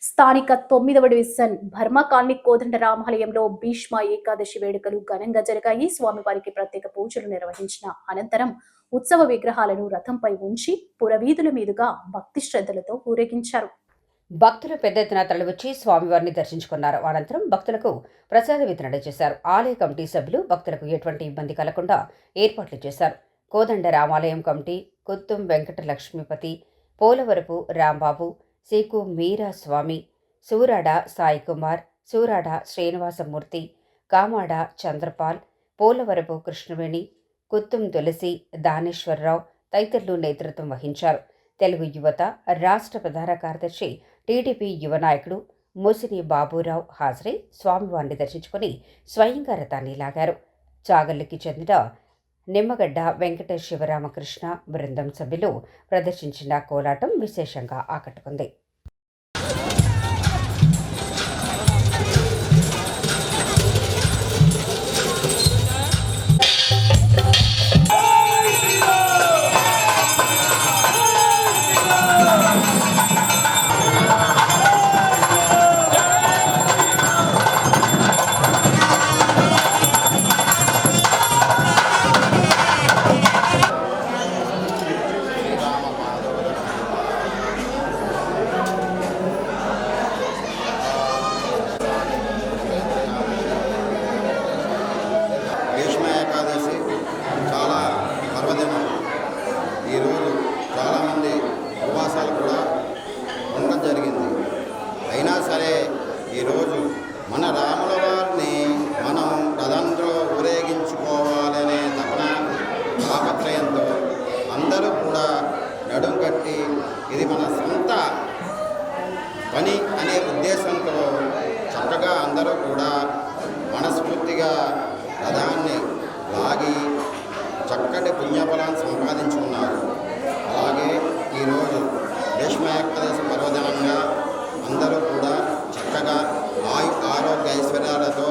స్థానిక 9వ division భర్మా colony కోదండరామాలయంలో Bhishma Ekadashi వేడుకలు ఘనంగా జరిగాయి. స్వామివారికి ప్రత్యేక పూజలు నిర్వహించిన అనంతరం ఉత్సవ విగ్రహాలను రథంపై ఉంచి పురవీధుల మీదుగా భక్తి శ్రద్ధలతో ఊరేగించారు. భక్తులు పెద్ద ఎత్తున తరలివచ్చి స్వామివారిని దర్శించుకున్నారు. అనంతరం భక్తులకు ప్రసాద వితరణ చేశారు. ఆలయ కమిటీ సభ్యులు భక్తులకు ఎటువంటి ఇబ్బంది కలగకుండా ఏర్పాట్లు చేశారు. కోదండ రామాలయం కమిటీ కొత్తుం వెంకట లక్ష్మీపతి, పోలవరపు రాంబాబు, సీకు మీరా స్వామి, సూరాడ సాయి కుమార్, సూరాడ శ్రీనివాసమూర్తి, కామాడ చంద్రపాల్, పోలవరపు కృష్ణవేణి, కుత్తుం తులసి, దానేశ్వరరావు తదితరులు నేతృత్వం వహించారు. తెలుగు యువత రాష్ట్ర ప్రధాన కార్యదర్శి టీడీపీ యువ నాయకుడు మూసిని బాబురావు హాజరై స్వామివారిని దర్శించుకుని స్వయంగా రథాన్ని లాగారు. చాగల్లుకి చెందిన నిమ్మగడ్డ వెంకట శివరామకృష్ణ బృందం సభ్యులు ప్రదర్శించిన కోలాటం విశేషంగా ఆకట్టుకుంది. ఈరోజు చాలామంది ఉపవాసాలు కూడా ఉండడం జరిగింది. అయినా సరే ఈరోజు మన రాముల వారిని మనం రథంలో ఊరేగించుకోవాలనే తపన తాపత్రయంతో అందరూ కూడా నడుం కట్టి ఇది మన సొంత పని అనే ఉద్దేశంతో చక్కగా అందరూ కూడా మనస్ఫూర్తిగా రథాన్ని లాగి చక్కటి పుణ్యఫలాన్ని సంపాదించుకున్నారు. అలాగే ఈరోజు భీష్మ ఏకాదశి పర్వదినంగా అందరూ కూడా చక్కగా ఆరోగ్య ఐశ్వర్యాలతో